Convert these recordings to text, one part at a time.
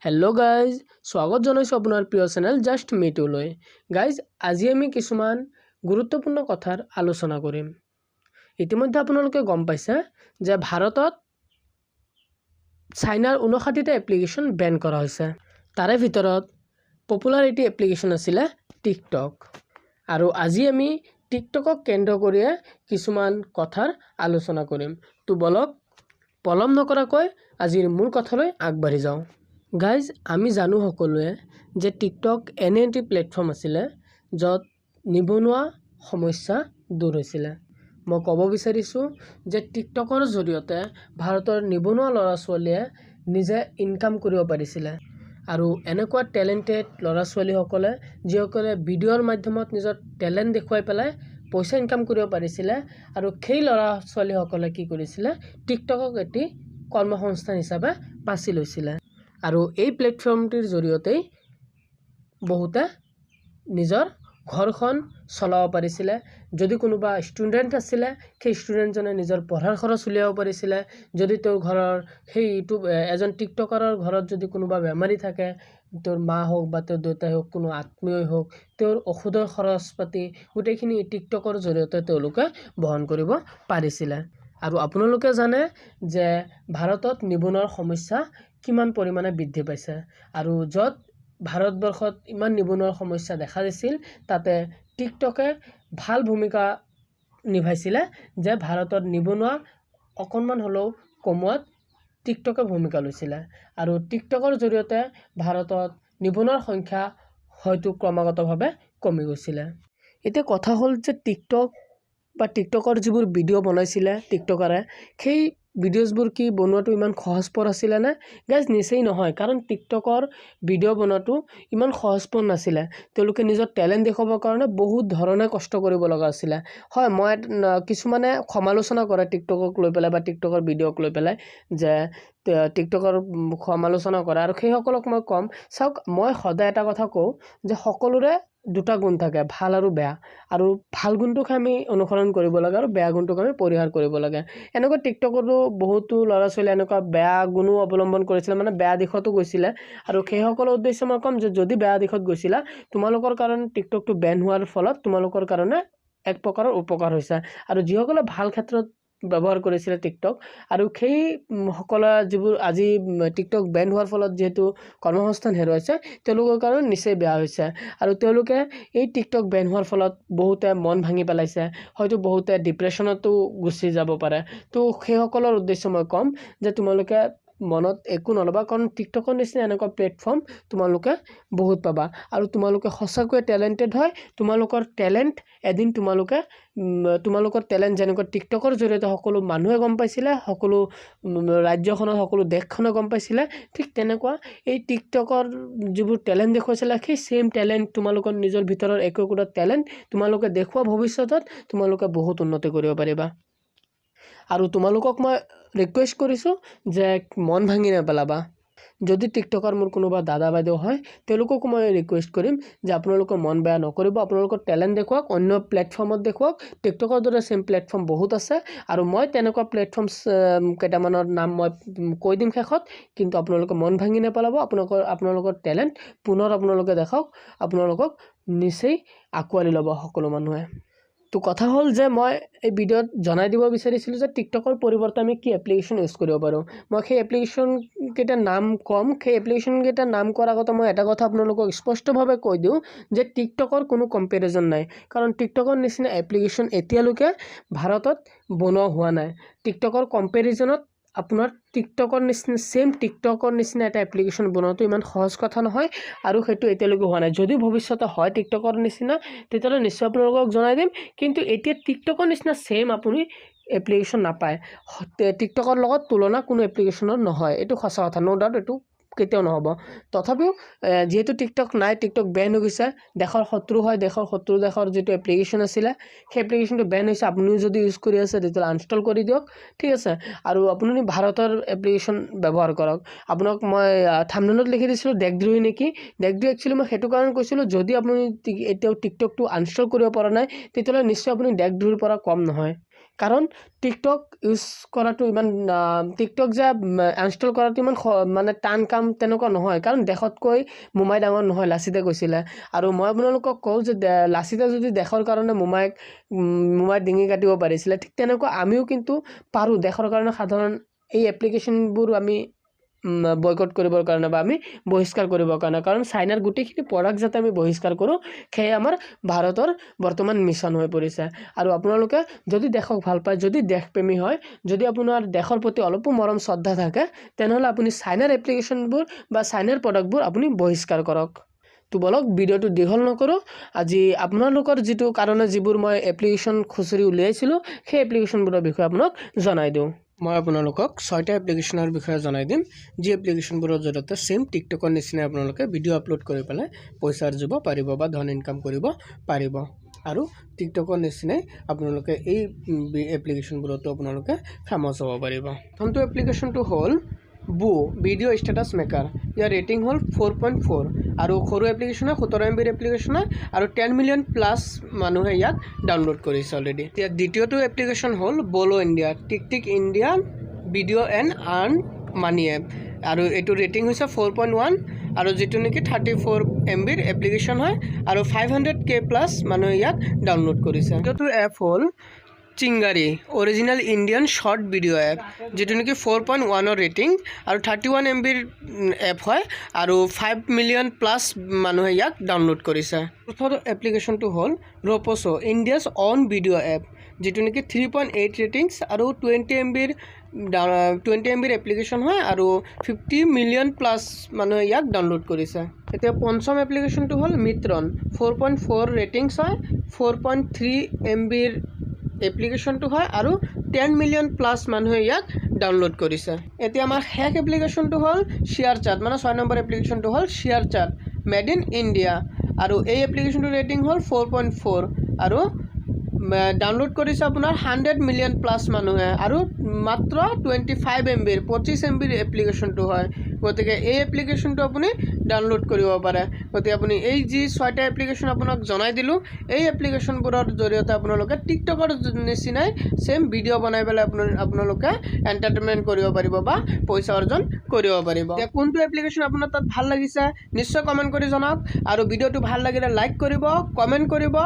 Hello' guys, স্বাগত জনাইছোঁ আপোনাৰ প্ৰিয় চেনেল জাষ্ট মিটুলৈ। গাইজ, আজি আমি কিছুমান গুৰুত্বপূৰ্ণ কথাৰ আলোচনা কৰিম। ইতিমধ্যে আপোনালোকে গম পাইছে যে ভাৰতত চাইনাৰ 59টা এপ্লিকেশ্যন বেন কৰা হৈছে। তাৰে ভিতৰত পপুলাৰ এটি এপ্লিকেশ্যন আছিলে টিকটক। আৰু আজি আমি টিকটকক কেন্দ্ৰ কৰিয়ে কিছুমান কথাৰ আলোচনা কৰিম। তো বলক পলম নকৰাকৈ আজিৰ মূল কথালৈ আগবাঢ়ি যাওঁ। গাইজ, আমি জানো সকলোৱে যে টিকটক এনে এটি প্লেটফৰ্ম আছিলে য'ত নিবনুৱা সমস্যা দূৰ হৈছিলে। মই ক'ব বিচাৰিছোঁ যে টিকটকৰ জৰিয়তে ভাৰতৰ নিবনুৱা ল'ৰা ছোৱালীয়ে নিজে ইনকাম কৰিব পাৰিছিলে। আৰু এনেকুৱা টেলেণ্টেড ল'ৰা ছোৱালীসকলে যিসকলে ভিডিঅ'ৰ মাধ্যমত নিজৰ টেলেণ্ট দেখুৱাই পেলাই পইচা ইনকাম কৰিব পাৰিছিলে। আৰু সেই ল'ৰা ছোৱালীসকলে কি কৰিছিলে, টিকটকক এটি কৰ্মসংস্থান হিচাপে বাছি লৈছিলে। আৰু এই প্লেটফৰ্মটিৰ জৰিয়তেই বহুতে নিজৰ ঘৰখন চলাব পাৰিছিলে। যদি কোনোবা ষ্টুডেণ্ট আছিলে, সেই ষ্টুডেণ্টজনে নিজৰ পঢ়াৰ খৰচ উলিয়াব পাৰিছিলে। যদি তেওঁৰ ঘৰৰ সেই এজন টিকটকাৰৰ ঘৰত যদি কোনোবা বেমাৰী থাকে, তেওঁৰ মা হওক বা তেওঁৰ দেউতাই হওক, কোনো আত্মীয়ই হওক, তেওঁৰ ঔষধৰ খৰচ পাতি গোটেইখিনি টিকটকৰ জৰিয়তে তেওঁলোকে বহন কৰিব পাৰিছিলে। আৰু আপোনালোকে জানে যে ভাৰতত নিবনুৱাৰ সমস্যা কিমান পৰিমাণে বৃদ্ধি পাইছে। আৰু য'ত ভাৰতবৰ্ষত ইমান নিবনুৱাৰ সমস্যা দেখা দিছিল, তাতে টিকটকে ভাল ভূমিকা নিভাইছিলে যে ভাৰতত নিবনুৱা অকণমান হ'লেও কমোৱাত টিকটকে ভূমিকা লৈছিলে। আৰু টিকটকৰ জৰিয়তে ভাৰতত নিবনুৱাৰ সংখ্যা হয়তো ক্ৰমাগতভাৱে কমি গৈছিলে। এতিয়া কথা হ'ল যে টিকটক বা টিকটকৰ যিবোৰ ভিডিঅ' বনাইছিলে টিকটকাৰে, সেই ভিডিঅ'জবোৰ কি বনোৱাটো ইমান সহজপৰ আছিলে নে? গাইজ, নিশ্চয় নহয়। কাৰণ টিকটকৰ ভিডিঅ' বনোৱাটো ইমান সহজপৰ নাছিলে। তেওঁলোকে নিজৰ টেলেণ্ট দেখুৱাবৰ কাৰণে বহুত ধৰণে কষ্ট কৰিব লগা আছিলে। হয়, মই কিছুমানে সমালোচনা কৰে টিকটকক লৈ পেলাই বা টিকটকৰ ভিডিঅ'ক লৈ পেলাই যে টিকটকৰ সমালোচনা কৰে। আৰু সেইসকলক মই ক'ম, চাওক, মই সদায় এটা কথা কওঁ যে সকলোৰে দুটা গুণ থাকে, ভাল আৰু বেয়া। আৰু ভাল গুণটোক আমি অনুসৰণ কৰিব লাগে আৰু বেয়া গুণটোক আমি পৰিহাৰ কৰিব লাগে। এনেকুৱা টিকটকতো বহুতো ল'ৰা ছোৱালী এনেকুৱা বেয়া গুণো অৱলম্বন কৰিছিলে, মানে বেয়া দিশতো গৈছিলে। আৰু সেইসকলৰ উদ্দেশ্যে মই ক'ম যে যদি বেয়া দিশত গৈছিলা, তোমালোকৰ কাৰণে টিকটকটো বেন হোৱাৰ ফলত তোমালোকৰ কাৰণে এক প্ৰকাৰৰ উপকাৰ হৈছে। আৰু যিসকলে ভাল ক্ষেত্ৰত ব্যৱহাৰ কৰিছিলে টিকটক, আৰু সেই সকলে যিবোৰ আজি টিকটক বেন হোৱাৰ ফলত যিহেতু কৰ্মসংস্থান হেৰুৱাইছে, তেওঁলোকৰ কাৰণে নিশ্চয় বেয়া হৈছে। আৰু তেওঁলোকে এই টিকটক বেন হোৱাৰ ফলত বহুতে মন ভাঙি পেলাইছে, হয়তো বহুতে ডিপ্ৰেশ্যনতো গুচি যাব পাৰে। তো সেইসকলৰ উদ্দেশ্যে মই ক'ম যে তোমালোকে মনত একো নল'বা, কাৰণ টিকটকৰ নিচিনা এনেকুৱা প্লেটফৰ্ম তোমালোকে বহুত পাবা। আৰু তোমালোকে সঁচাকৈয়ে টেলেণ্টেড হয়, তোমালোকৰ টেলেণ্ট এদিন তোমালোকৰ টেলেণ্ট যেনেকৈ টিকটকৰ জৰিয়তে সকলো মানুহে গম পাইছিলে, সকলো ৰাজ্যখনত, সকলো দেশখনে গম পাইছিলে, ঠিক তেনেকুৱা এই টিকটকৰ যিবোৰ টেলেণ্ট দেখুৱাইছিলে, সেই ছেইম টেলেণ্ট তোমালোকৰ নিজৰ ভিতৰৰ একো একোটা টেলেণ্ট তোমালোকে দেখুওৱা ভৱিষ্যতত তোমালোকে বহুত উন্নতি কৰিব পাৰিবা। আৰু তোমালোকক মই ৰিকুৱেষ্ট কৰিছোঁ যে মন ভাঙি নেপেলাবা। যদি টিকটকৰ মোৰ কোনোবা দাদা বাইদেউ হয়, তেওঁলোককো মই ৰিকুৱেষ্ট কৰিম যে আপোনালোকে মন বেয়া নকৰিব, আপোনালোকৰ টেলেণ্ট দেখুৱাওক, অন্য প্লেটফৰ্মত দেখুৱাওক। টিকটকৰ দৰে ছেইম প্লেটফৰ্ম বহুত আছে, আৰু মই তেনেকুৱা প্লেটফৰ্ম কেইটামানৰ নাম মই কৈ দিম শেষত। কিন্তু আপোনালোকে মন ভাঙি নেপেলাব, আপোনালোকৰ টেলেণ্ট পুনৰ আপোনালোকে দেখাওক, আপোনালোকক নিশ্চয় আঁকোৱালি ল'ব সকলো মানুহে। তো কথা হ'ল যে মই এই ভিডিঅ'ত জনাই দিব বিচাৰিছিলোঁ যে টিকটকৰ পৰিৱৰ্তে আমি কি এপ্লিকেশ্যন ইউজ কৰিব পাৰোঁ। মই সেই এপ্লিকেশ্যনকেইটাৰ নাম ক'ম। সেই এপ্লিকেশ্যনকেইটাৰ নাম কোৱাৰ আগতে মই এটা কথা আপোনালোকক স্পষ্টভাৱে কৈ দিওঁ যে টিকটকৰ কোনো কম্পেৰিজন নাই। কাৰণ টিকটকৰ নিচিনা এপ্লিকেশ্যন এতিয়ালৈকে ভাৰতত বনোৱা হোৱা নাই। টিকটকৰ কম্পেৰিজনত আপোনাৰ টিকটকৰ নিচিনা এটা এপ্লিকেশ্যন বনোৱাটো ইমান সহজ কথা নহয়, আৰু সেইটো এতিয়ালৈকে হোৱা নাই। যদি ভৱিষ্যতে হয় টিকটকৰ নিচিনা, তেতিয়াহ'লে নিশ্চয় আপোনালোকক জনাই দিম। কিন্তু এতিয়া টিকটকৰ নিচিনা ছেইম আপুনি এপ্লিকেশ্যন নাপায়। টিকটকৰ লগত তুলনা কোনো এপ্লিকেশ্যনৰ নহয়, এইটো সঁচা কথা, ন' ডাউট, এইটো কেতিয়াও নহ'ব। তথাপিও যিহেতু টিকটক নাই, টিকটক বেন হৈ গৈছে, দেশৰ শত্ৰু হয়, শত্ৰু দেশৰ যিটো এপ্লিকেশ্যন আছিলে, সেই এপ্লিকেশ্যনটো বেন হৈছে। আপুনিও যদি ইউজ কৰি আছে তেতিয়াহ'লে আনইনষ্টল কৰি দিয়ক, ঠিক আছে। আৰু আপুনি ভাৰতৰ এপ্লিকেশ্যন ব্যৱহাৰ কৰক। আপোনাক মই থাম্বনেইলত লিখি দিছিলোঁ দেশদ্ৰোহী নেকি। দেশদ্ৰোহী একচুৱেলি মই সেইটো কাৰণে কৈছিলোঁ, যদি আপুনি এতিয়াও টিকটকটো আনইনষ্টল কৰিব পৰা নাই, তেতিয়াহ'লে নিশ্চয় আপুনি দেশদ্ৰোহীৰ পৰা কম নহয়। কাৰণ টিকটক ইউজ কৰাটো ইমান টিকটক যে ইনষ্টল কৰাটো ইমান মানে টান কাম তেনেকুৱা নহয়, কাৰণ দেশতকৈ মোমাই ডাঙৰ নহয়, লাচিতে কৈছিলে। আৰু মই আপোনালোকক কওঁ যে লাচিতে যদি দেশৰ কাৰণে মোমাই ডিঙি কাটিব পাৰিছিলে, ঠিক তেনেকুৱা আমিও কিন্তু পাৰোঁ দেশৰ কাৰণে সাধাৰণ এই এপ্লিকেশ্যনবোৰ আমি বয়কট কৰিবৰ কাৰণে বা আমি বহিষ্কাৰ কৰিবৰ কাৰণে, কাৰণ চাইনাৰ গোটেইখিনি প্ৰডাক্ট যাতে আমি বহিষ্কাৰ কৰোঁ, সেয়ে আমাৰ ভাৰতৰ বৰ্তমান মিছন হৈ পৰিছে। আৰু আপোনালোকে যদি দেশক ভাল পায়, যদি দেশপ্ৰেমী হয়, যদি আপোনাৰ দেশৰ প্ৰতি অলপো মৰম শ্ৰদ্ধা থাকে, তেনেহ'লে আপুনি চাইনাৰ এপ্লিকেশ্যনবোৰ বা চাইনাৰ প্ৰডাক্টবোৰ আপুনি বহিষ্কাৰ কৰক। তো বলক ভিডিঅ'টো দীঘল নকৰোঁ, আজি আপোনালোকৰ যিটো কাৰণে যিবোৰ মই এপ্লিকেশ্যন খুচৰি উলিয়াইছিলোঁ, সেই এপ্লিকেশ্যনবোৰৰ বিষয়ে আপোনাক জনাই দিওঁ। মই আপোনালোকক 6টা এপ্লিকেশ্যনৰ বিষয়ে জনাই দিম, যি এপ্লিকেশ্যনবোৰৰ জৰিয়তে ছেম টিকটকৰ নিচিনাই আপোনালোকে ভিডিঅ' আপলোড কৰি পেলাই পইচা আৰ্জিব পাৰিব বা ধন ইনকাম কৰিব পাৰিব। আৰু টিকটকৰ নিচিনাই আপোনালোকে এই এপ্লিকেশ্যনবোৰতো আপোনালোকে ফেমাছ হ'ব পাৰিব। প্ৰথমটো এপ্লিকেশ্যনটো হ'ল বু ভিডিঅ' ষ্টেটাছ মেকাৰ। ইয়াৰ ৰেটিং হ'ল 4.4 আৰু সৰু এপ্লিকেশ্যন হয়, 17 MB এপ্লিকেশ্যন হয় আৰু 10 মিলিয়ন প্লাছ মানুহে ইয়াক ডাউনলোড কৰিছে অলৰেডি। ইয়াৰ দ্বিতীয়টো এপ্লিকেশ্যন হ'ল Bolo India TikTik India video' and earn money app, আৰু এইটো ৰেটিং হৈছে 4.1 আৰু যিটো নেকি 34 MB এপ্লিকেশ্যন হয় আৰু 500K প্লাছ মানুহে ইয়াক ডাউনলোড কৰিছে। দ্বিতীয়টো এপ হ'ল Chingari original Indian short video' app, যিটো নেকি 4.1ৰ ৰেটিং আৰু 31 MB এপ হয় আৰু 5 মিলিয়ন প্লাছ মানুহে ইয়াক ডাউনলোড কৰিছে। চতুৰ্থ এপ্লিকেশ্যনটো হ'ল ৰপ'চ' ইণ্ডিয়াছ অন ভিডিঅ' এপ, যিটো নেকি 3.8 ৰেটিংছ আৰু 20 MB এপ্লিকেশ্যন হয় আৰু 50 মিলিয়ন প্লাছ মানুহে ইয়াক ডাউনলোড কৰিছে। এতিয়া পঞ্চম এপ্লিকেশ্যনটো হ'ল মিত্ৰন 4.4 ৰেটিংছ হয়, 4.3 MB এপ্লিকেশ্যনটো হয় আৰু 10 মিলিয়ন প্লাছ মানুহে ইয়াক ডাউনলোড কৰিছে। এতিয়া আমাৰ শেষ এপ্লিকেশ্যনটো হ'ল শ্বেয়াৰ চাট, মানে 6 নম্বৰ এপ্লিকেশ্যনটো হ'ল ShareChat made in India, আৰু এই এপ্লিকেশ্যনটোৰ ৰেটিং হ'ল 4.4 আৰু ডাউনলোড কৰিছে আপোনাৰ 100 মিলিয়ন প্লাছ মানুহে আৰু মাত্ৰ 25 MB 25 MB এপ্লিকেশ্যনটো হয়। গতিকে এই এপ্লিকেশ্যনটো আপুনি ডাউনলোড কৰিব পাৰে। গতিকে আপুনি এই যি 6টা এপ্লিকেশ্যন আপোনাক জনাই দিলোঁ, এই এপ্লিকেশ্যনবোৰৰ জৰিয়তে আপোনালোকে টিকটকৰ নিচিনাই ছেম ভিডিঅ' বনাই পেলাই আপোনালোকে এণ্টাৰটেইনমেণ্ট কৰিব পাৰিব বা পইচা অৰ্জন কৰিব পাৰিব। এতিয়া কোনটো এপ্লিকেশ্যন আপোনাৰ তাত ভাল লাগিছে নিশ্চয় কমেণ্ট কৰি জনাওক, আৰু ভিডিঅ'টো ভাল লাগিলে লাইক কৰিব, কমেণ্ট কৰিব,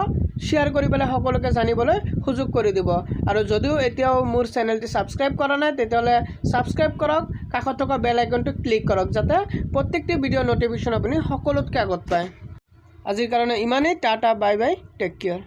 শ্বেয়াৰ কৰি পেলাই সকলোকে জানিবলৈ সুযোগ কৰি দিব। আৰু যদিও এতিয়াও মোৰ চেনেলটি ছাবস্ক্ৰাইব কৰা নাই, তেতিয়াহ'লে ছাবস্ক্ৰাইব কৰক, কাষত থকা বেল আইকনটো ক্লিক কৰক, যাতে প্ৰত্যেকটি ভিডিঅ' ন'টিফিকেশ্যন আপুনি সকলোতকৈ আগত পায়। আজিৰ কাৰণে ইমানেই, tata bye bye, take care.